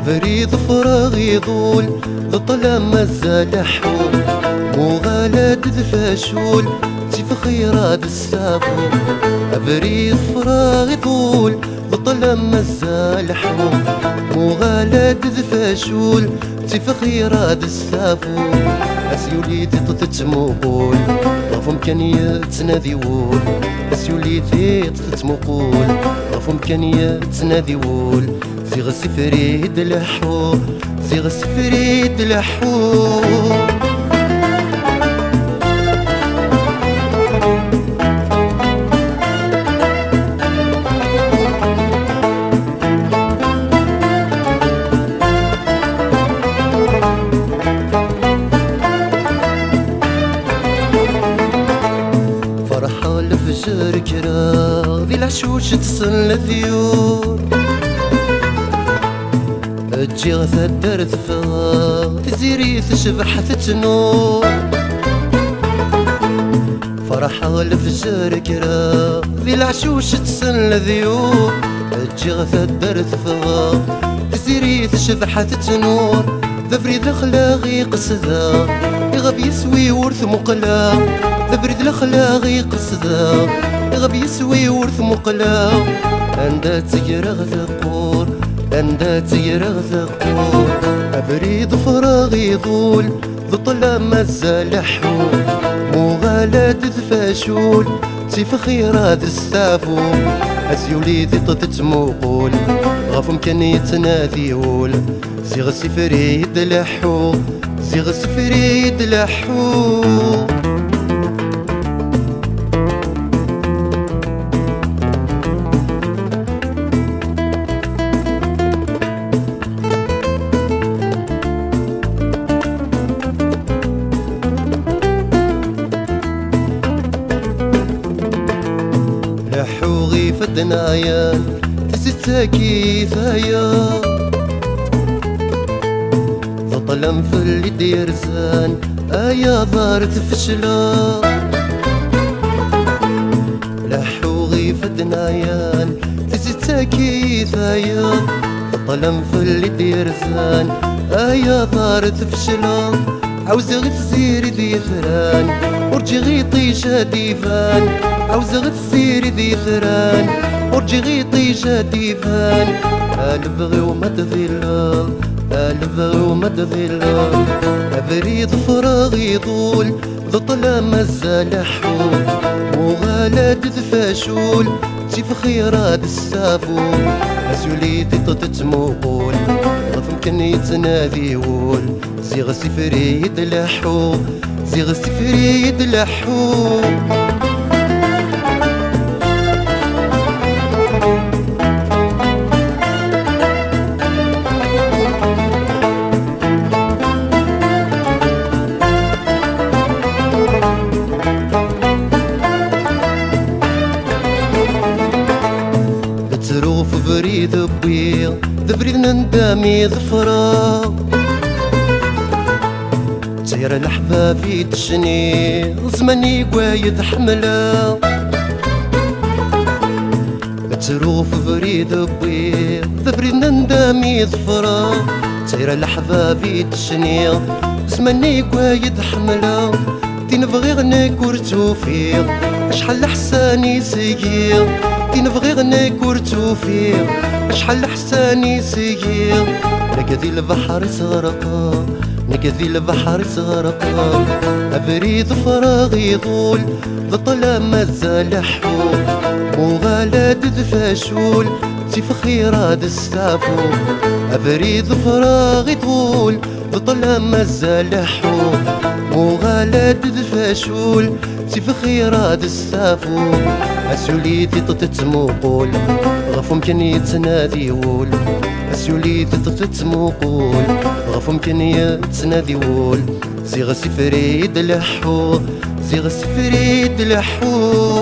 بريد فراغ يضول ظلام مازال حول مو غالد الفاشول تيف خيرات السافو. بريد فراغ يضول ظلام مازال حول مو غالد الفاشول تيف خيرات السافو. اسيوليتي تتمقول غف امكانية تنادي وول اسيوليتي تتمقول غف امكانية تنادي وول. زيغ السفريد الحور زيغ السفريد الحور. فرحة الفجر كرا ذي العشوش تسن الذيور تجي غثا درت فغا تزيري تشبح تتنور. فرحة الفجر كرا ذي العشوش تسن الذيور تجي غثا درت فغا تزيري تشبح تتنور. ذا فريد الأخلاقي قصدا يغب يسوي ورث مقلا ذا فريد الأخلاقي قصدا يغب يسوي ورث مقلا. عندها تقرا ثقور عندها تقرا ثقور. بريد فراغ يضول ظلام مازال حول مو غالد الفاشول تيف خيرات السافو. اسيوليتي تتمقول غف امكانية تناديول زيغ السفريد الحو زيغ السفريد الحو. لحوغي فدنايا تستاكي ثايا ظلم في اللي دير زان ايا ضارت فشلا. لحوغي فدنايا تستاكي ثايا ظلم في اللي دير زان ايا ضارت فشلا. عاوز غتسير ذي ثران ورجي غيطي جاديفان عاوز غتسير ذي ثران ورجي غيطي جاديفان. البغي وما تظلل البغي وما تظلل. بريد فراغ يضول ظلام مازال حول مو غالد الفاشول تيف خيرات السافو. اسيوليتي تتمقول غف امكانية تناديول زيغ السفريد الحو زيغ السفريد الحو. تروف بريد بويغ ذبريد نندامي ظفرا تير الحبابي تشني زماني قوايد حملا. تروف بريد بويغ ذبريد نندامي ظفرا تير الحبابي تشني زماني قوايد حملا. تنبغي غنيك ورتوفيغ شحال حساني سيغيغ تنبغي غنيك ورتوفيغ شحال حساني سيغيغ. نكذي البحر سغرقا نكذي البحر سغرقا. بريد فراغ يضول ظلام مازال حول مو غالد الفاشول تيف خيرات السافو. بريد فراغ يضول ظلام مازال حول مو غالد الفاشول سيف خيرات السافو اسوليتي تتموقول غف ممكن يتنادي وول اسوليتي تتموقول غف ممكن يتنادي وول زيغ سفريد لحو زيغ سفريد لحو